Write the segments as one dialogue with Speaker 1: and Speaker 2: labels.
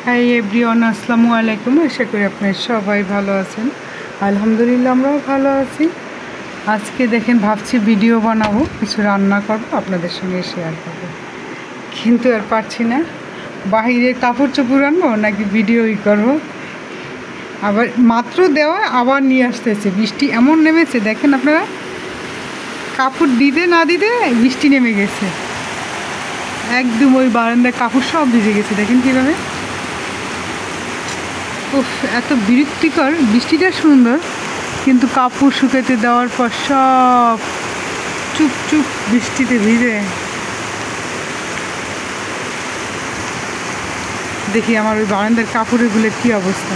Speaker 1: Hi everyone, আসসালামু আলাইকুম। আশা করি আপনারা সবাই ভালো আছেন। আলহামদুলিল্লাহ আমরাও ভালো আছি। আজকে দেখেন ভাবছি ভিডিও বানাবো, কিছু রান্না করবো, আপনাদের সঙ্গে শেয়ার করবো, কিন্তু আর পারছি না। বাহিরে কাপড় চোপড় আনবো নাকি ভিডিওই করবো। আবার মাত্র দেওয়া আবার নিয়ে আসতেছে, বৃষ্টি এমন নেমেছে দেখেন আপনারা, কাপড় দিতে না দিতে বৃষ্টি নেমে গেছে একদম। ওই বারান্দায় কাপড় সব ভিজে গেছে, দেখেন কীভাবে। উফ, এত বিরক্তিকর। বৃষ্টিটা সুন্দর, কিন্তু কাপড় শুকাতে দেওয়ার পর সব চুপ চুপ বৃষ্টিতে ভিজে। দেখি আমার ওই বারান্দার কাপড়গুলোর কী অবস্থা।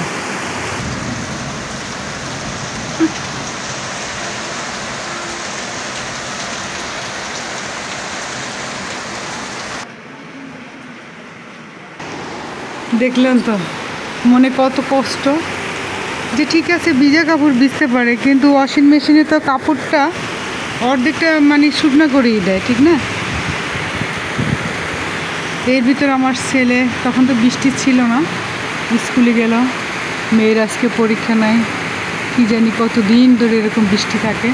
Speaker 1: দেখলেন তো, মনে কত কষ্ট। যে ঠিক আছে ভিজা কাপড় ভিজতে পারে, কিন্তু ওয়াশিং মেশিনে তো কাপড়টা অর্ধেকটা মানে শুকনো করেই দেয়, ঠিক না। এর ভিতর আমার ছেলে, তখন তো বৃষ্টি ছিল না, স্কুলে গেল। মেয়ের আজকে পরীক্ষা নাই, কি জানি কতদিন ধরে এরকম বৃষ্টি থাকে।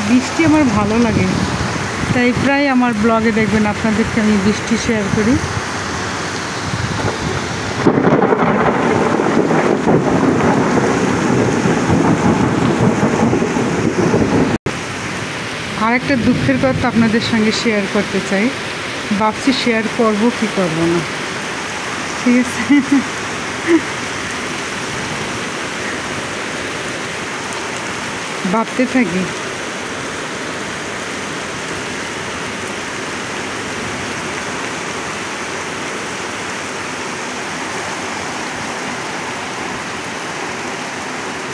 Speaker 1: বৃষ্টি আমার ভালো লাগে, তাই প্রায় আমার ব্লগে দেখবেন আপনাদেরকে আমি বৃষ্টি শেয়ার করি। আর একটা দুঃখের কথা আপনাদের সঙ্গে শেয়ার করতে চাই, ভাবছি শেয়ার করব কি করব না, ঠিক আছে। ভাবতে থাকি।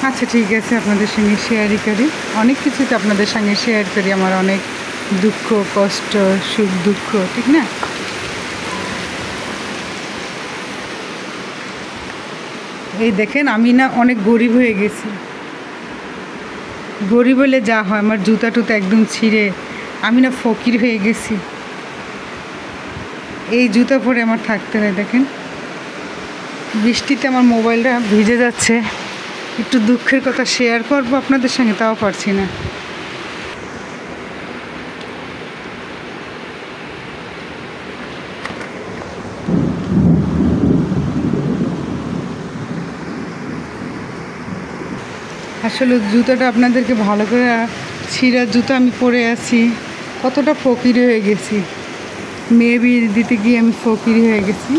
Speaker 1: আচ্ছা ঠিক আছে, আপনাদের সঙ্গে শেয়ারই করি। অনেক কিছুতে আপনাদের সঙ্গে শেয়ার করি, আমার অনেক দুঃখ কষ্ট সুখ দুঃখ, ঠিক না। এই দেখেন, আমি না অনেক গরিব হয়ে গেছি। গরিব হলে যা হয়, আমার জুতা টুতা একদম ছিঁড়ে আমি না ফকির হয়ে গেছি। এই জুতা পরে আমার থাকতে হয়। দেখেন বৃষ্টিতে আমার মোবাইলটা ভিজে যাচ্ছে, একটু দুঃখের কথা শেয়ার করবো আপনাদের সঙ্গে, তাও পারছি না। আসলে জুতাটা আপনাদেরকে ভালো করে, ছিঁড়া জুতা আমি পরে আছি, কতটা ফকির হয়ে গেছি। মেয়ে বিয়ে দিতে গিয়ে আমি ফকির হয়ে গেছি।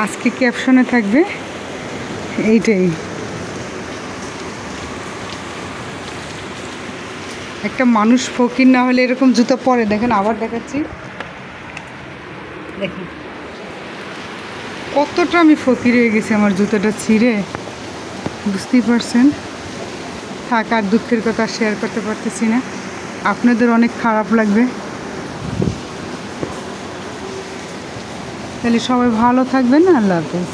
Speaker 1: আজকে ক্যাপশনে থাকবে এইটাই, একটা মানুষ ফকির না হলে এরকম জুতো পরে। দেখেন আবার দেখাচ্ছি, দেখেন কতটা আমি ফকির হয়ে গেছি, আমার জুতোটা ছিঁড়ে, বুঝতেই পারছেন। থাক, আর দুঃখের কথা শেয়ার করতে পারতেছি না, আপনাদের অনেক খারাপ লাগবে। তাহলে সবাই ভালো থাকবেন, আল্লাহ হাফেজ।